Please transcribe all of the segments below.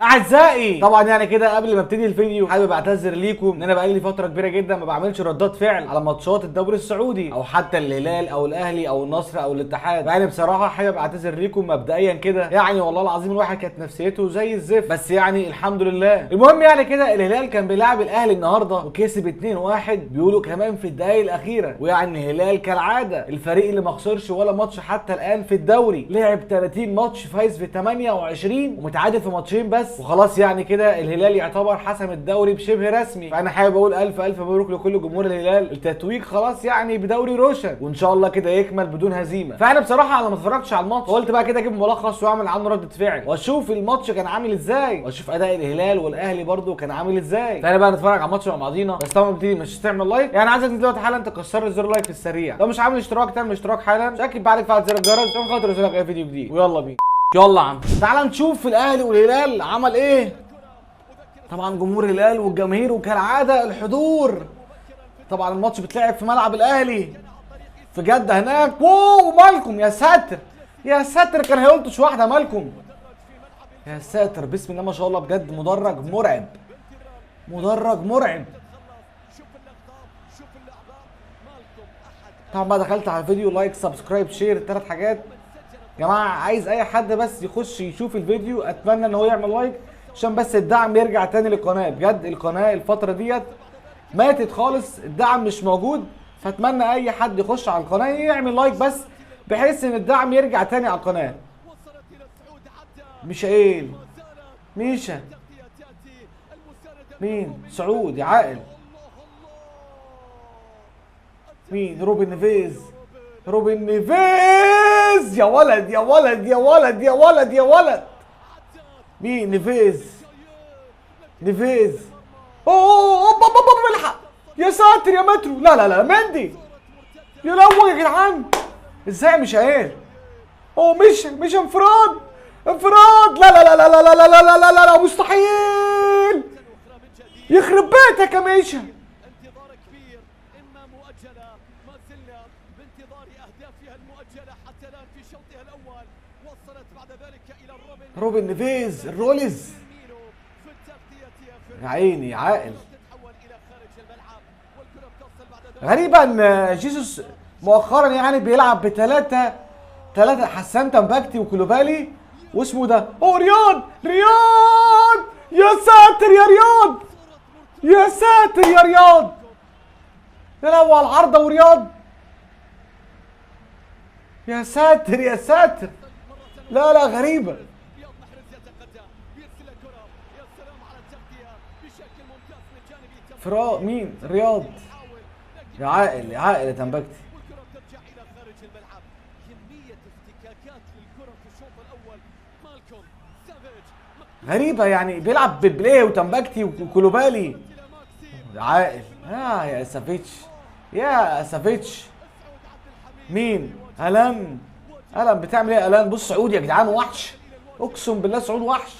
اعزائي طبعا يعني كده قبل ما ابتدي الفيديو حابب اعتذر ليكم ان انا بقالي فتره كبيره جدا ما بعملش ردات فعل على ماتشات الدوري السعودي او حتى الهلال او الاهلي او النصر او الاتحاد. يعني بصراحه حابب اعتذر ليكم مبدئيا كده، يعني والله العظيم الواحد كانت نفسيته زي الزفت، بس يعني الحمد لله. المهم يعني كده الهلال كان بيلعب الاهلي النهارده وكسب 2-1 بيقولوا كمان في الدقائق الاخيره، ويعني الهلال كالعاده الفريق اللي ما خسرش ولا ماتش حتى الان في الدوري، لعب 30 ماتش فايز في 28 ومتعادل في ماتشين بس، وخلاص يعني كده الهلال يعتبر حسم الدوري بشبه رسمي. فانا حابب اقول الف الف مبروك لكل جمهور الهلال، التتويج خلاص يعني بدوري روشن، وان شاء الله كده يكمل بدون هزيمه. فانا بصراحه انا ما اتفرجتش على الماتش، قلت بقى كده اجيب ملخص واعمل عنه رده فعل واشوف الماتش كان عامل ازاي واشوف اداء الهلال والاهلي برده كان عامل ازاي. فانا بقى نتفرج على الماتش مع بعضينا، بس طبعا بتيجي مش تعمل لايك، يعني عايزك دلوقتي حالا تكسر لي زر لايك في السريع، لو مش عامل اشتراك تعمل اشتراك حالا، شكل بقى عليك فعل زر الجرس عشان خاطر يوصلك اي فيديو جديد. ويلا بينا يلا يا عم تعال نشوف الاهلي والهلال عمل ايه. طبعا جمهور الهلال والجماهير وكالعاده الحضور. طبعا الماتش بيتلعب في ملعب الاهلي في جده هناك. واو مالكم يا ساتر يا ساتر، كان هيلطش واحده مالكم يا ساتر، بسم الله ما شاء الله، بجد مدرج مرعب، مدرج مرعب. طبعا بقى دخلت على الفيديو لايك سبسكرايب شير، الثلاث حاجات يا جماعه. عايز اي حد بس يخش يشوف الفيديو، اتمنى ان هو يعمل لايك عشان بس الدعم يرجع تاني للقناه. بجد القناه الفتره ديت ماتت خالص، الدعم مش موجود، فاتمنى اي حد يخش على القناه يعمل لايك بس بحيث ان الدعم يرجع تاني على القناه. ميشائيل ميشا مين؟ سعود يا عاقل. مين؟ روبن نيفيز، روبن نيفيز يا ولد يا ولد يا ولد يا ولد يا ولد. مين؟ نيفيز نيفيز. اوه الحق يا ساتر يا مترو. لا لا لا مندي يا لهوي يا جدعان، ازاي مش عارف. اوه مش انفراد انفراد. لا لا لا لا لا لا لا لا لا لا لا مستحيل، يخرب بيتك يا ميشا. انتظار كبير اما مؤجله، ما زلنا بانتظار اهدافها المؤجله حتى الان في شوطها الاول. وصلت بعد ذلك الى روبن نيفيز الرولز يا عيني يا عاقل. غريبة ان جيسوس مؤخرا يعني بيلعب بثلاثة حسان تنبكتي وكلوبالي واسمه ده رياض. يا ساتر يا رياض، يا ساتر يا رياض، يا لهوي على العارضة ورياض، يا ساتر يا ساتر. لا لا غريبة. مين؟ رياض يا عاقل يا عاقل يا تنبكتي. غريبة يعني بيلعب ببلاي وتنبكتي وكلوبالي يا عاقل. يا سافيتش يا سافيتش. مين؟ الان بتعمل ايه الان؟ بص سعود يا جدعان وحش، اقسم بالله سعود وحش.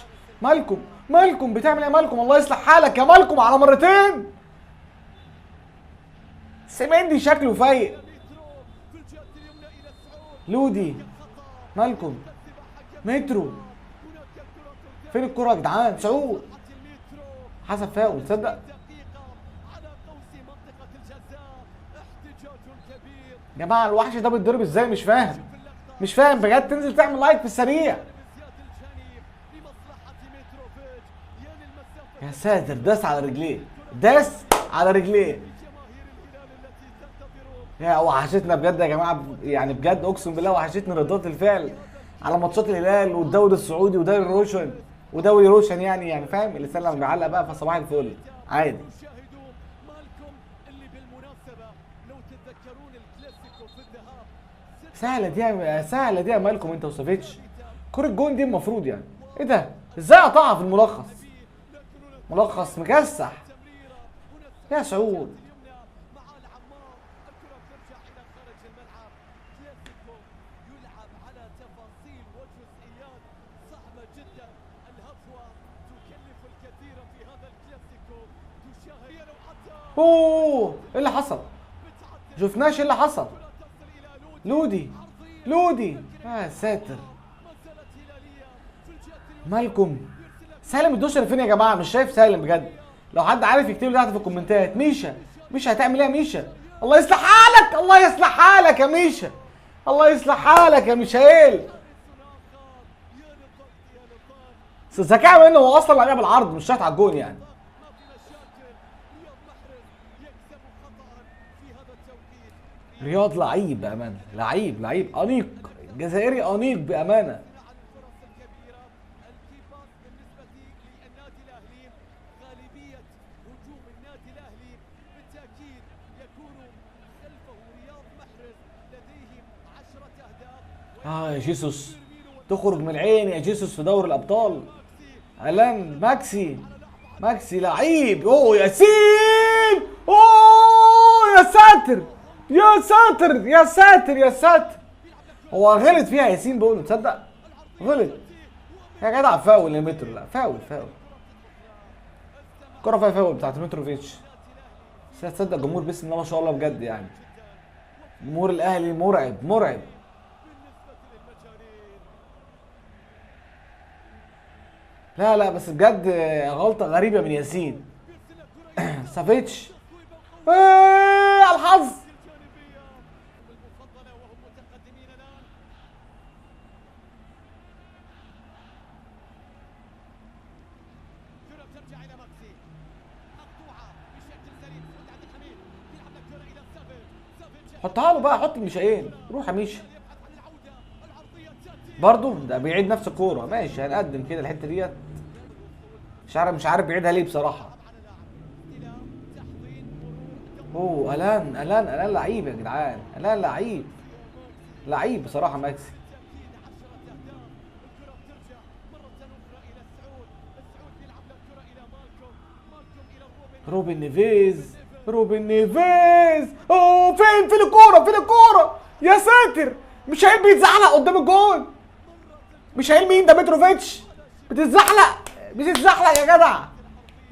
مالكم بتعمل ايه مالكم؟ الله يصلح حالك يا مالكم على مرتين. سيمندي شكله فايق. لودي مالكم. مترو فين الكرة يا جدعان؟ سعود حسب فاول تصدق يا جماعه. الوحش ده بيتضرب ازاي؟ مش فاهم بجد. تنزل تعمل لايك في السريع. يا ساتر، داس على رجليه يا وحشتنا بجد يا جماعه، يعني بجد اقسم بالله وحشتني ردات الفعل على ماتشات الهلال والدوري السعودي ودوري روشن يعني فاهم. اللي لما بيعلق بقى فصباح الفل عادي. سهله دي يا مالكم انت وسافيتش. كرة جون دي المفروض يعني ايه ده؟ ازاي قطعها في الملخص مكسح يا سعود. اوه ايه اللي حصل؟ شفناش ايه اللي حصل. لودي يا ساتر. مالكم سالم الدوسري فين يا جماعه؟ مش شايف سالم بجد. لو حد عارف يكتب لي تحت في الكومنتات. ميشا، ميشا هتعمل ايه يا ميشا؟ الله يصلح حالك، الله يصلح حالك يا ميشا، الله يصلح حالك يا ميشائيل. بس الذكاء منه هو اصلا لعيب بالعرض مش شاط على الجون يعني. رياض لعيب بامانه، لعيب انيق، جزائري انيق بامانه. يا جيسوس، تخرج من العين يا جيسوس في دوري الابطال. الان ماكسي لعيب. اوه ياسين، اوه يا ساتر يا ساتر يا ساتر يا ساتر. هو غلط فيها ياسين، بقول له تصدق غلط يا جدع. فاول يا مترو، لا فاول. الكرة فيها فاول بتاعت متروفيتش. بس تصدق جمهور بسم الله ما شاء الله بجد يعني. جمهور الاهلي مرعب. لا بس بجد غلطة غريبة من ياسين. سافيتش على الحظ. حطها له بقى، حط ميشائيل، روح يا ميشا. برضه ده بيعيد نفس الكوره. ماشي هنقدم كده الحته ديت. مش عارف بيعيدها ليه بصراحه. اوه الان لعيب يا جدعان. الان لعيب بصراحه ماكسي. روبن نيفيز. اوه فين الكوره يا ساتر. ميشائيل بيتزحلق قدام الجول. ميشائيل مين ده؟ متروفيتش. بتتزحلق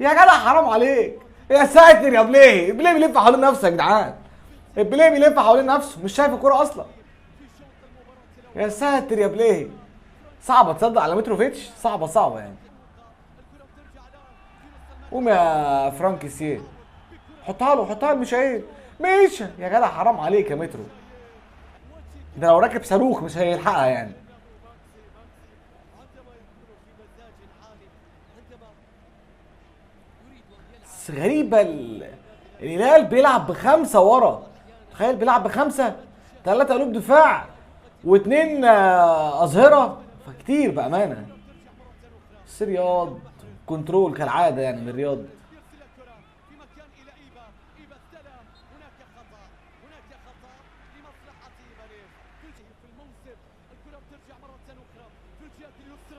يا جدع حرام عليك يا ساتر يا بليه بيلف حوالين نفسه يا جدعان. بليه بيلف حوالين نفسه مش شايف الكوره اصلا. يا ساتر يا بليه. صعبه تصدق على متروفيتش، صعبه يعني. قوم يا فرانكيسيه، حطها له ميشائيل. ميشا يا جدع حرام عليك يا مترو. ده لو راكب صاروخ مش هيلحقها يعني. بس غريبة الهلال بيلعب بخمسة ورا. تخيل بيلعب بخمسة، 3 قلوب دفاع و2 أظهرة، فكتير بأمانة. بس رياض كنترول كالعادة يعني من رياض.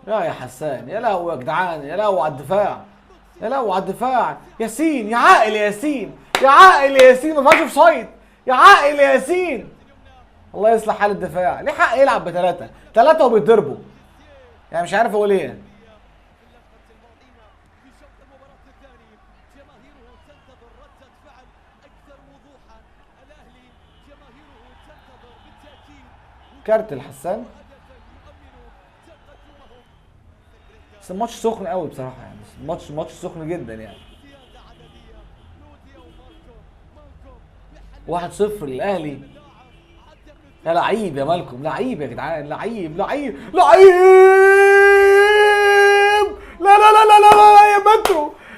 يا حسان، يا لهوي يا جدعان، يا لهوي على الدفاع. ياسين يا عاقل يا ياسين، ما فيهاش اوف سايد. يا عاقل يا ياسين، الله يصلح حال الدفاع. ليه حق يلعب ب3 وبيتضربوا يعني. مش عارف اقول ايه. كارت الحسان. بس الماتش سخن قوي بصراحه يعني. الماتش سخن جدا يعني. 1-0 للاهلي. يا لعيب يا مالكم، لعيب يا جدعان، لعيب. لا يا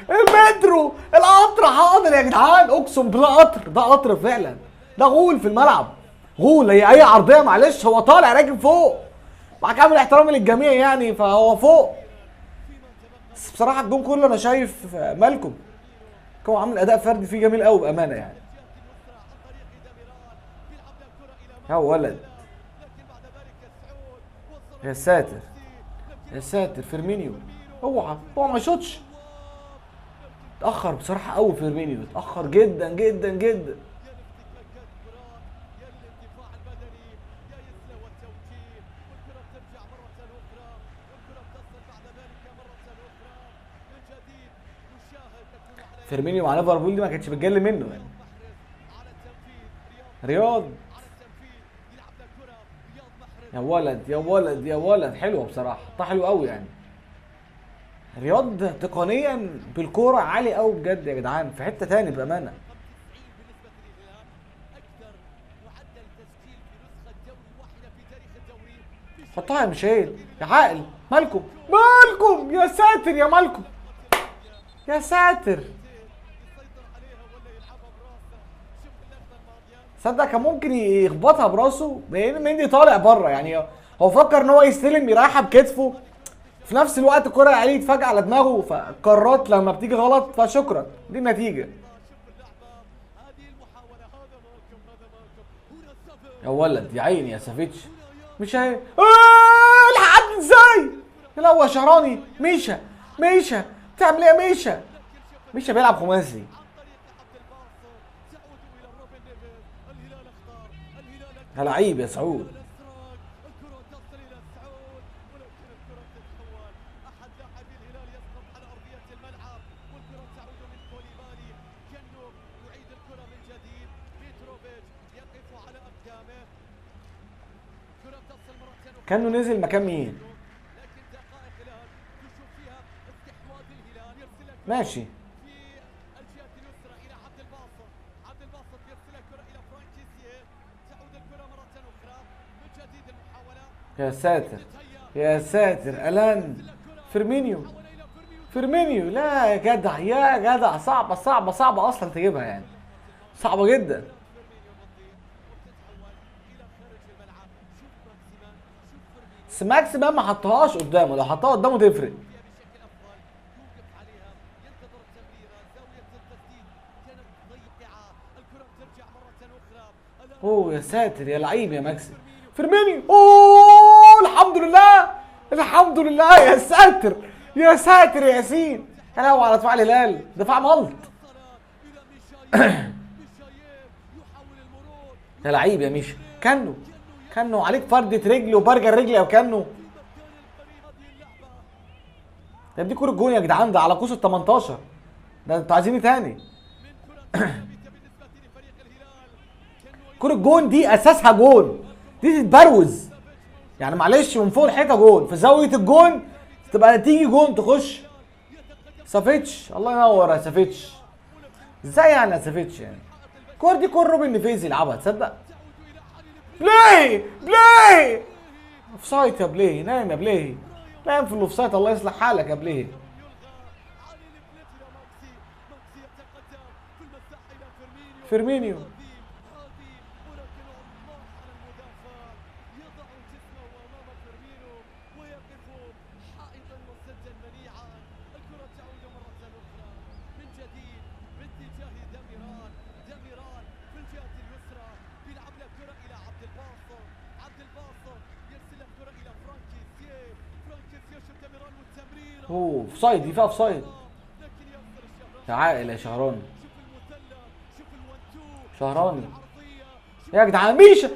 المترو القطر حاضر يا جدعان. اقسم بالله قطر، ده قطر فعلا. ده غول في الملعب، غول. هي اي عرضيه معلش، هو طالع راكب فوق مع كامل احترامي للجميع يعني، فهو فوق. بس بصراحه الجون كله انا شايف مالكم هو عامل اداء فردي فيه جميل قوي بامانه يعني. يا ولد يا ساتر فيرمينيو. اوعى ما يشوطش. اتاخر بصراحه قوي فيرمينيو، اتاخر جدا. فيرمينيو مع ليفربول دي ما كانتش بتجلي منه يعني. رياض يا ولد حلوه بصراحه، حطها حلو قوي يعني. رياض تقنيا بالكوره عالي قوي بجد يا جدعان، في حته تاني بامانه. بالنسبة للهلال أكثر معدل تسجيل في نسخة دوري واحدة في تاريخ الدوري. حطها يا ميشيل يا عاقل. مالكم مالكم يا ساتر يا مالكم يا ساتر. يسيطر عليها ولا يلعبها براسه. شوف اللقطة الماضية. صدق كان ممكن يخبطها براسه لان مندي طالع بره، يعني هو فكر ان هو يستلم يريحها بكتفه، في نفس الوقت الكرة عليه فجأة على دماغه، فالقرارات لما بتيجي غلط فشكرا دي النتيجة. شوف اللعبة. هذه المحاولة. هذا مالكم. هنا السفر. يا ولد يا عيني يا سافيتش. مش هي الحق ازاي؟ لا هو شهراني. ميشا ميشا بتعمل ايه يا ميشا؟ ميشا بيلعب خماسي. عن طريق عبد الباسط. تعود إلى روبن نيفيز. الهلال اختار. الهلال يا لعيب يا سعود. الاسراق. الكرة تصل الى سعود ولكن الكرة تتحول. احد لاعبي الهلال يسقط على ارضية الملعب والكرة تعود من كوليبالي. جنوب يعيد الكرة من جديد. ميتروفيتش يقف على اقدامه. كرة تصل مرة أخرى. كانه نزل مكان مين؟ لكن دقائق الان تشوف فيها استحواذ الهلال. يرسل ماشي. في الجهة اليسرى إلى عبد الباسط. عبد الباسط يرسل الكرة إلى فرانكيسيه. تعود الكرة مرة أخرى من جديد المحاولة. يا ساتر يا ساتر. الان فيرمينيو. محاولة إلى فيرمينيو. فيرمينيو لا يا جدع يا جدع، صعبة صعبة صعبة اصلا تجيبها يعني، صعبة جدا. فيرمينيو بطيء وبتتحول إلى خارج الملعب. شوف ماكسيمان. شوف فيرمينيو بس ماكسيمان ما حطهاش قدامه، لو حطها قدامه تفرق. فيها بشكل أفضل. يوقف عليها. ينتظر التمريرة. زاوية التسديد كانت ضيقة. الكرة ترجع مرة أخرى. الآن اوه يا ساتر يا لعيب يا ماكسي. فيرمينيو اوه الحمد لله الحمد لله. يا ساتر يا ساتر يا ياسين. يا لهوي على دفاع الهلال، دفاع ملط. إلى ميشايل. ميشايل يحاول المرور. يا لعيب يا ميشا. كانه عليك فردة رجل وبرجر رجل يا كانه. مكان الفريق هذه اللعبة. طب دي كورة جون يا جدعان، ده على قوس ال 18. ده انتوا عايزين ايه تاني؟ من كرة ثابتة بالنسبة لفريق الهلال. كانوا كورة جون دي اساسها جون، دي تتبروز يعني، معلش من فوق الحيطه جون، في زاويه الجون تبقى تيجي جون تخش. سافيتش الله ينور يا سافيتش. ازاي يعني يا سافيتش يعني؟ الكور دي كور روبن نيفيز يلعبها تصدق؟ بلاي اوفسايد يا بلاي، نايم يا بلاي، نايم في الاوفسايد. الله يصلح حالك يا بلاي. علي البليت إلى ماكسي. ماكسي يتقدم في المساحة إلى فيرمينيو. فيرمينيو هذه ولكن الله على المدافع. يضع جسمه أمام فيرمينيو ويقف حائطا وسدا منيعا. الكرة تعود مرة أخرى من جديد باتجاه داميران. داميران في الجهة اليسرى بيلعب له كرة إلى عبد الباسط. عبد الباسط يرسل الكرة إلى فرانكيسيه. فرانكيسيه شوف داميران والتمريرة. اوه اوفسايد، دي فيها اوفسايد. لكن يخسر الشهراني. يا عاقل يا شهراني. شوف المثلث. شوف الونتو. شهراني عرضية. يا جدعان. ميشا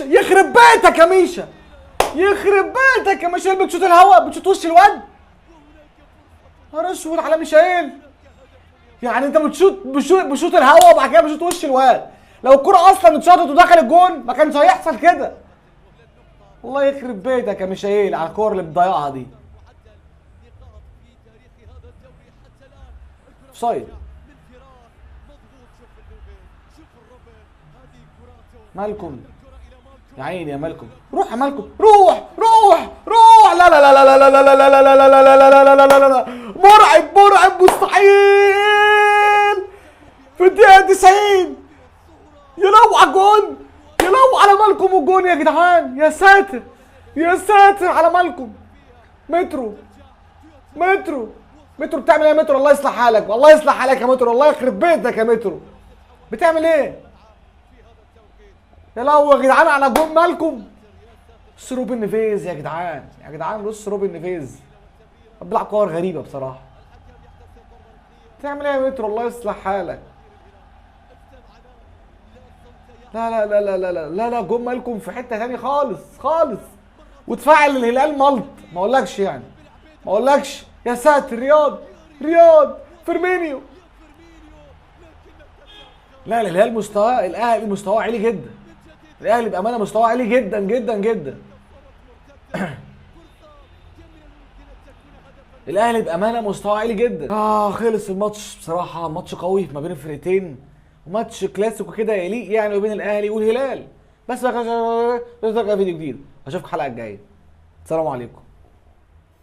يخرب بيتك يا ميشا، يخرب بيتك يا ميشا. بتشوط الهواء، بتشوط وش الواد. نهار اسود على ميشائيل. يعني انت بتشوط الهواء وبعد كده بتشوط وش الواد. لو الكرة اصلا اتشاطت ودخل الجون ما كانش هيحصل كده. الله يخرب بيتك يا ميشائيل على الكور اللي بتضيعها دي. معدل نقاط في تاريخ هذا الدوري حتى الآن. الكرة اوفسايد. من فراس مضغوط. شوف الروبن. شوف الروبن. هذه كراته. مالكم الكرة إلى مالكم. يا عيني يا مالكم. روح يا مالكم، روح لا لا لا لا لا لا لا لا لا لا لا لا لا لا لا لا لا لا. مرعب مستحيل في الدقيقة 90. يلو على الجون، يلو على مالكم والجون يا جدعان. يا ساتر يا ساتر على مالكم. مترو بتعمل ايه يا مترو؟ الله يصلح حالك، والله يصلح حالك يا مترو، الله يخرب بيتك يا مترو. بتعمل ايه؟ يا لهوي يا جدعان على جون مالكم. بص روبن نيفيز يا جدعان، بص روبن نيفيز بيلعب كور غريبه بصراحه. تعمل ايه يا مترو؟ الله يصلح حالك. لا جون مالكم في حته ثانيه خالص. وتفاعل الهلال ملط، ما اقولكش يعني، ما اقولكش. يا ساتر رياض فيرمينيو. لا الهلال مستواه، الاهلي مستواه عالي جدا. الاهلي بامانه مستواه عالي جدا جدا جدا. الاهلي بامانه مستوى عالي جدا. خلص الماتش بصراحه، ماتش قوي ما بين الفرقتين، وماتش كلاسيكو كده يليق يعني ما بين الاهلي والهلال. بس بقى فيديو جديد، اشوفكم الحلقه الجايه. السلام عليكم.